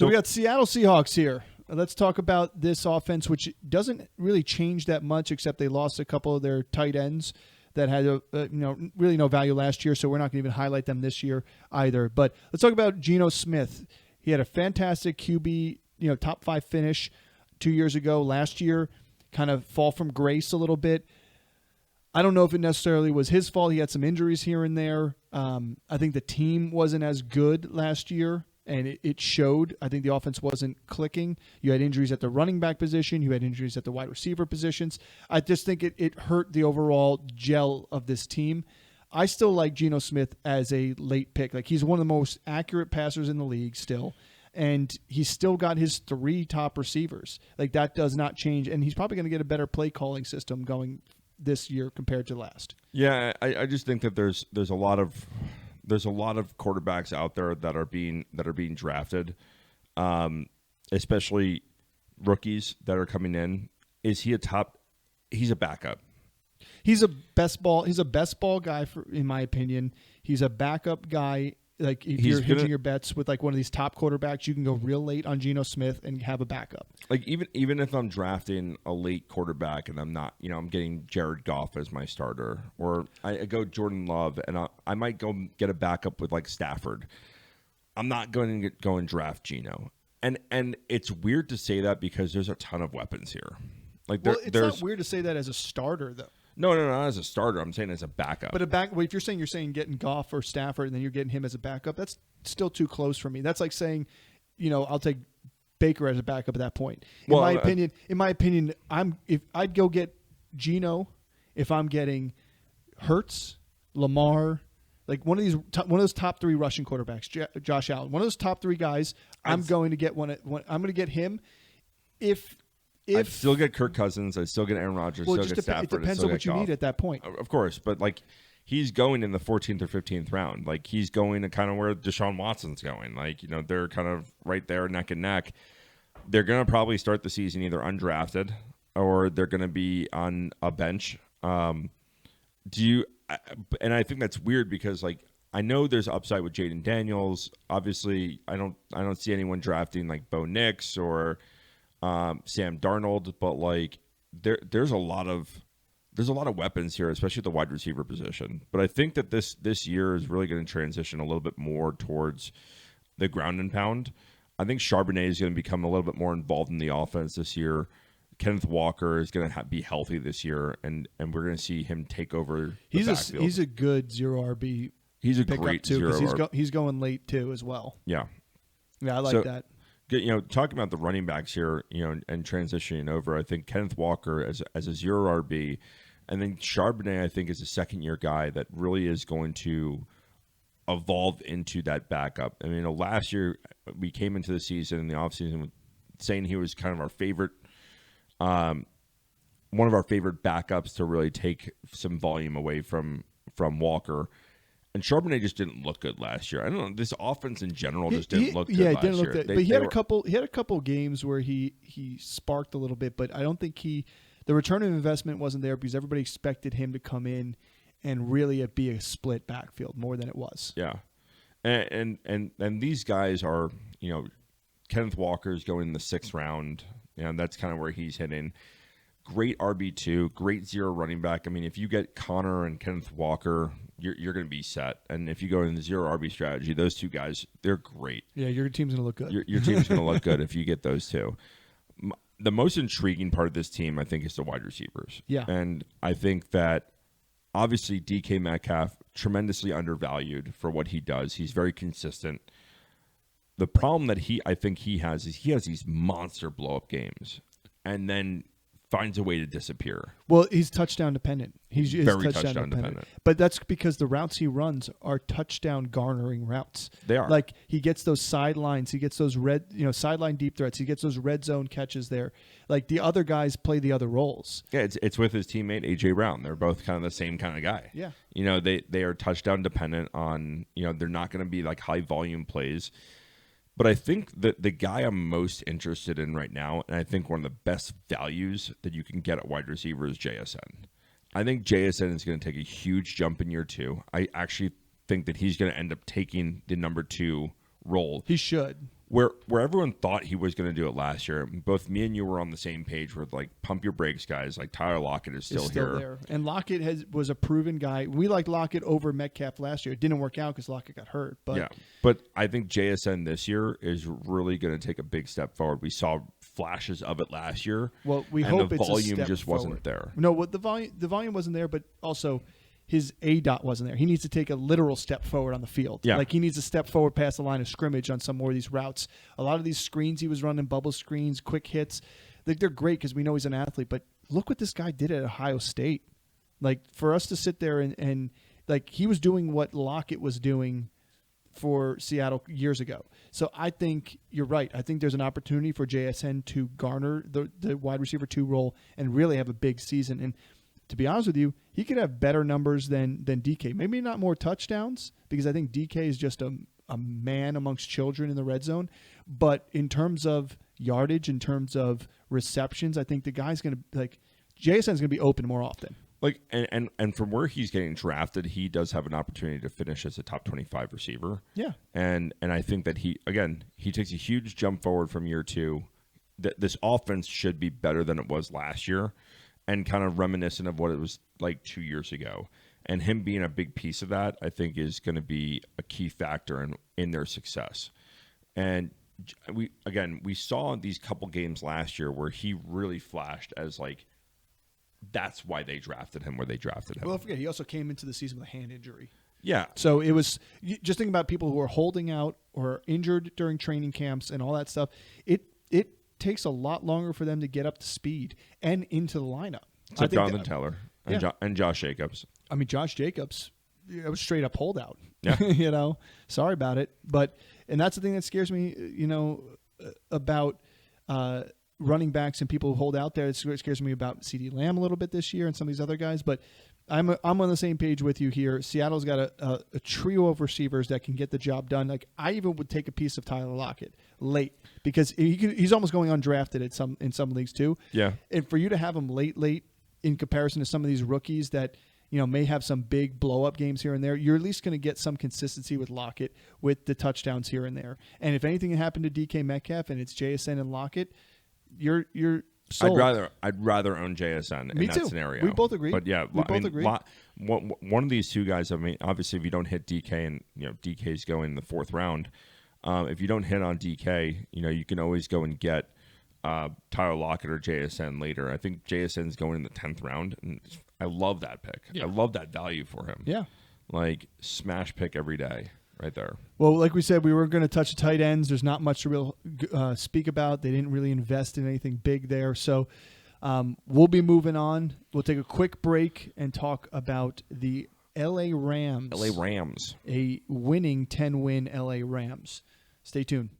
So we got Seattle Seahawks here. Let's talk about this offense, which doesn't really change that much, except they lost a couple of their tight ends that had really no value last year, so we're not going to even highlight them this year either. But let's talk about Geno Smith. He had a fantastic QB, top 5 finish 2 years ago. Last year, kind of fall from grace a little bit. I don't know if it necessarily was his fault. He had some injuries here and there. I think the team wasn't as good last year, and it showed. I think the offense wasn't clicking. You had injuries at the running back position. You had injuries at the wide receiver positions. I just think it hurt the overall gel of this team. I still like Geno Smith as a late pick. Like, he's one of the most accurate passers in the league still, and he's still got his 3 top receivers. Like, that does not change, and he's probably going to get a better play calling system going this year compared to last. Yeah, I just think that there's a lot of quarterbacks out there that are being drafted, especially rookies that are coming in. Is he a top? He's a backup. He's a best ball guy in my opinion. He's a backup guy. Like, if you're hedging your bets with like one of these top quarterbacks, you can go real late on Geno Smith and have a backup. Like, even if I'm drafting a late quarterback and I'm not, I'm getting Jared Goff as my starter, or I go Jordan Love and I might go get a backup with like Stafford. I'm not going to go and draft Geno. And it's weird to say that because there's a ton of weapons here. Like, it's not weird to say that as a starter though. No, not as a starter. I'm saying as a backup. But if you're saying getting Goff or Stafford and then you're getting him as a backup, that's still too close for me. That's like saying, I'll take Baker as a backup at that point. In my opinion, if I'd go get Geno if I'm getting Hurts, Lamar, like one of those top 3 rushing quarterbacks, Josh Allen, one of those top 3 guys. I'm going to get one. I'm going to get him if. I'd still get Kirk Cousins. I'd still get Aaron Rodgers. Well, still get Stafford. It depends on what you need at that point. Of course, but like, he's going in the 14th or 15th round. Like, he's going to kind of where Deshaun Watson's going. Like, they're kind of right there neck and neck. They're going to probably start the season either undrafted or they're going to be on a bench. And I think that's weird because, like, I know there's upside with Jaden Daniels. Obviously, I don't see anyone drafting like Bo Nix or Sam Darnold, but like there's a lot of weapons here, especially at the wide receiver position. But I think that this year is really going to transition a little bit more towards the ground and pound. I think Charbonnet is going to become a little bit more involved in the offense this year. Kenneth Walker is going to be healthy this year, and we're going to see him take over. He's a good 0 RB. He's a great too, 0 RB. He's going late too as well. Yeah, I like that. Talking about the running backs here, and transitioning over, I think Kenneth Walker as a 0 RB, and then Charbonnet, I think, is a second-year guy that really is going to evolve into that backup. I mean, last year we came into the season, in the offseason, saying he was kind of our favorite, one of our favorite backups to really take some volume away from Walker. And Charbonnet just didn't look good last year. I don't know. This offense in general just didn't look good last year. Yeah, it didn't look good. But he had a couple games where he sparked a little bit, but I don't think the return of investment wasn't there because everybody expected him to come in and really be a split backfield more than it was. Yeah. And these guys are, Kenneth Walker's going in the 6th round. That's kind of where he's hitting. Great RB2, great 0 running back. I mean, if you get Connor and Kenneth Walker, you're going to be set. And if you go in the 0 RB strategy, those 2 guys, they're great. Yeah, your team's going to look good. Your team's going to look good if you get those 2. The most intriguing part of this team, I think, is the wide receivers. Yeah. And I think that, obviously, DK Metcalf, tremendously undervalued for what he does. He's very consistent. The problem that I think he has is he has these monster blow-up games. And then finds a way to disappear. Well, he's touchdown dependent. He's very touchdown dependent. But that's because the routes he runs are touchdown garnering routes. They are. Like, he gets those sidelines, he gets those sideline deep threats, he gets those red zone catches there. Like, the other guys play the other roles. Yeah, it's with his teammate AJ Brown. They're both kind of the same kind of guy. Yeah. They are touchdown dependent on, they're not going to be like high volume plays. But I think that the guy I'm most interested in right now, and I think one of the best values that you can get at wide receiver is JSN. I think JSN is going to take a huge jump in year 2. I actually think that he's going to end up taking the number 2 role. He should. where everyone thought he was going to do it last year. Both me and you were on the same page with like pump your brakes, guys. Like Tyler Lockett is still here. There. And Lockett was a proven guy. We liked Lockett over Metcalf last year. It didn't work out because Lockett got hurt. But I think JSN this year is really going to take a big step forward. We saw flashes of it last year. Well, we and hope the it's volume a step just forward. wasn't there. No, what the volume wasn't there, but also his ADOT wasn't there. He needs to take a literal step forward on the field. Yeah. Like he needs to step forward past the line of scrimmage on some more of these routes. A lot of these screens he was running, bubble screens, quick hits, they're great because we know he's an athlete. But look what this guy did at Ohio State. Like for us to sit there and like he was doing what Lockett was doing for Seattle years ago. So I think you're right. I think there's an opportunity for JSN to garner the wide receiver 2 role and really have a big season. And to be honest with you, he could have better numbers than DK. Maybe not more touchdowns because I think DK is just a man amongst children in the red zone. But in terms of yardage, in terms of receptions, I think the guy's going to JSN's going to be open more often. Like and from where he's getting drafted, he does have an opportunity to finish as a top 25 receiver. Yeah. And I think that he takes a huge jump forward from year 2. This offense should be better than it was last year and kind of reminiscent of what it was like 2 years ago. And him being a big piece of that, I think is going to be a key factor in their success. And we saw these couple games last year where he really flashed as like that's why they drafted him where they drafted him. Well, don't forget, he also came into the season with a hand injury. Yeah. So it was just think about people who are holding out or injured during training camps and all that stuff. It takes a lot longer for them to get up to speed and into the lineup. So Jonathan Taylor and Josh Jacobs. I mean, Josh Jacobs, it was straight up holdout. Yeah. Sorry about it. And that's the thing that scares me, about running backs and people who hold out there. It scares me about CeeDee Lamb a little bit this year and some of these other guys. But I'm on the same page with you here. Seattle's got a trio of receivers that can get the job done. Like I even would take a piece of Tyler Lockett late because he's almost going undrafted in some leagues too. Yeah. And for you to have him late in comparison to some of these rookies that may have some big blow up games here and there, you're at least going to get some consistency with Lockett with the touchdowns here and there. And if anything happened to DK Metcalf and it's JSN and Lockett, you're sold. I'd rather own JSN Me in that too. scenario. We both agree. But yeah, we both agree. One of these two guys. I mean, obviously, if you don't hit DK and DK's going in the 4th round, if you don't hit on DK, you can always go and get Tyler Lockett or JSN later. I think JSN's going in the 10th round, and I love that pick. Yeah. I love that value for him. Yeah, like smash pick every day. Right there. Well, like we said, we were going to touch the tight ends. There's not much to speak about. They didn't really invest in anything big there. So we'll be moving on. We'll take a quick break and talk about the LA Rams. LA Rams. A winning 10-win LA Rams. Stay tuned.